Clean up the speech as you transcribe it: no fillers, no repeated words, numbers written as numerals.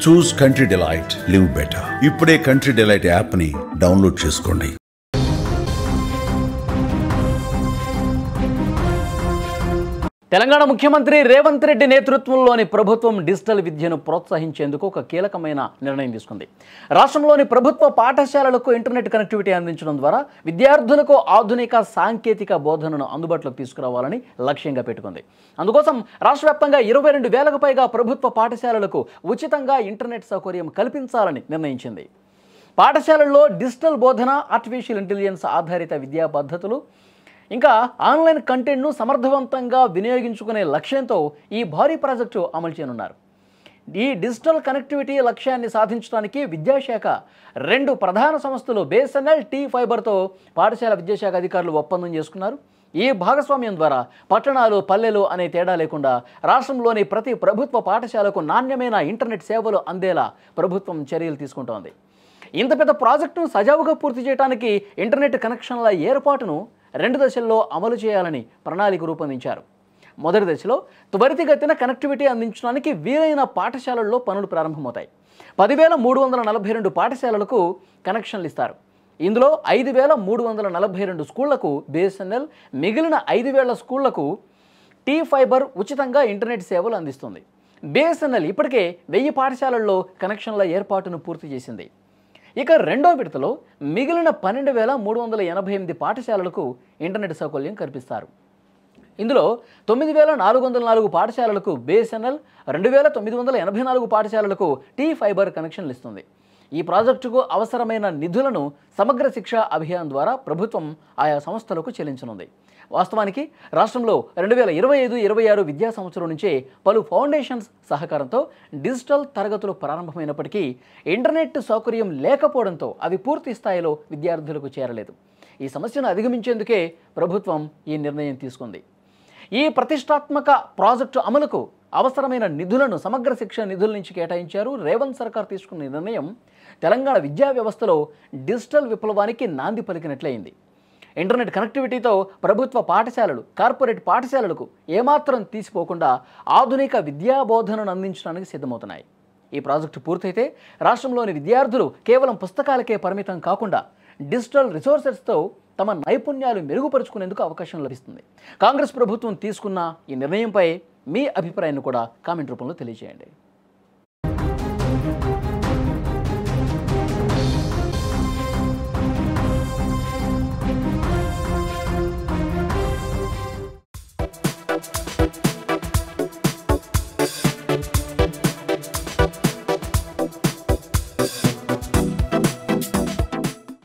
చూస్ country delight, live better. ఇప్పుడే country delight app ని download చేసుకోండి. తెలంగాణ ముఖ్యమంత్రి రేవంత్ రెడ్డి నేతృత్వంలోని ప్రభుత్వం డిజిటల్ విద్యను ప్రోత్సహించేందుకు ఒక కీలకమైన నిర్ణయం తీసుకుంది. రాష్ట్రంలోని ప్రభుత్వ పాఠశాలలకు ఇంటర్నెట్ కనెక్టివిటీ అందించడం ద్వారా విద్యార్థులకు ఆధునిక సాంకేతిక బోధనను అందుబాటులోకి తీసుకురావాలని లక్ష్యంగా పెట్టుకుంది. అందుకోసం రాష్ట్ర వ్యాప్తంగా 22,000కు పైగా ప్రభుత్వ పాఠశాలలకు ఉచితంగా ఇంటర్నెట్ సౌకర్యం కల్పించాలని నిర్ణయించింది. పాఠశాలల్లో డిజిటల్ బోధన, ఆర్టిఫిషియల్ ఇంటెలిజెన్స్ ఆధారిత విద్యా పద్ధతులు, ఇంకా ఆన్లైన్ కంటెంట్ను సమర్థవంతంగా వినియోగించుకునే లక్ష్యంతో ఈ భారీ ప్రాజెక్టు అమలు చేయనున్నారు. ఈ డిజిటల్ కనెక్టివిటీ లక్ష్యాన్ని సాధించడానికి విద్యాశాఖ 2 ప్రధాన సంస్థలు BSNL, T-Fiberతో పాఠశాల విద్యాశాఖ అధికారులు ఒప్పందం చేసుకున్నారు. ఈ భాగస్వామ్యం ద్వారా పట్టణాలు, పల్లెలు అనే తేడా లేకుండా రాష్ట్రంలోని ప్రతి ప్రభుత్వ పాఠశాలకు నాణ్యమైన ఇంటర్నెట్ సేవలు అందేలా ప్రభుత్వం చర్యలు తీసుకుంటోంది. ఇంత పెద్ద ప్రాజెక్టును సజావుగా పూర్తి చేయడానికి ఇంటర్నెట్ కనెక్షన్ల ఏర్పాటును 2 దశల్లో అమలు చేయాలని ప్రణాళిక రూపొందించారు. మొదటి దశలో త్వరితగతిన కనెక్టివిటీ అందించడానికి వీలైన పాఠశాలల్లో పనులు ప్రారంభమవుతాయి. 10,342 పాఠశాలలకు కనెక్షన్లు ఇస్తారు. ఇందులో 5,342 స్కూళ్లకు BSNL, మిగిలిన 5,000 స్కూళ్లకు T-Fiber ఉచితంగా ఇంటర్నెట్ సేవలు అందిస్తుంది. BSNL ఇప్పటికే 1000 పాఠశాలల్లో కనెక్షన్ల ఏర్పాటును పూర్తి చేసింది. ఇక రెండో విడతలో మిగిలిన 12,388 పాఠశాలలకు ఇంటర్నెట్ సౌకర్యం కల్పిస్తారు. ఇందులో 9,404 పాఠశాలలకు BSNL, 2,984 పాఠశాలలకు T-Fiber కనెక్షన్లు ఇస్తుంది. ఈ ప్రాజెక్టుకు అవసరమైన నిధులను సమగ్ర శిక్ష అభియాన్ ద్వారా ప్రభుత్వం ఆయా సంస్థలకు చెల్లించనుంది. వాస్తవానికి రాష్ట్రంలో 2025-26 విద్యా సంవత్సరం నుంచే పలు ఫౌండేషన్స్ సహకారంతో డిజిటల్ తరగతులు ప్రారంభమైనప్పటికీ ఇంటర్నెట్ సౌకర్యం లేకపోవడంతో అవి పూర్తి స్థాయిలో విద్యార్థులకు చేరలేదు. ఈ సమస్యను అధిగమించేందుకే ప్రభుత్వం ఈ నిర్ణయం తీసుకుంది. ఈ ప్రతిష్టాత్మక ప్రాజెక్టు అమలుకు అవసరమైన నిధులను సమగ్ర శిక్ష నిధుల నుంచి కేటాయించారు. రేవంత్ సర్కార్ తీసుకున్న నిర్ణయం తెలంగాణ విద్యా వ్యవస్థలో డిజిటల్ విప్లవానికి నాంది పలికినట్లయింది. ఇంటర్నెట్ కనెక్టివిటీతో ప్రభుత్వ పాఠశాలలు, కార్పొరేట్ పాఠశాలలకు ఏమాత్రం తీసిపోకుండా ఆధునిక విద్యా బోధనను అందించడానికి సిద్ధమవుతున్నాయి. ఈ ప్రాజెక్టు పూర్తయితే రాష్ట్రంలోని విద్యార్థులు కేవలం పుస్తకాలకే పరిమితం కాకుండా డిజిటల్ రిసోర్సెస్తో తమ నైపుణ్యాలు మెరుగుపరుచుకునేందుకు అవకాశం లభిస్తుంది. కాంగ్రెస్ ప్రభుత్వం తీసుకున్న ఈ నిర్ణయంపై మీ అభిప్రాయాన్ని కూడా కామెంట్ రూపంలో తెలియజేయండి.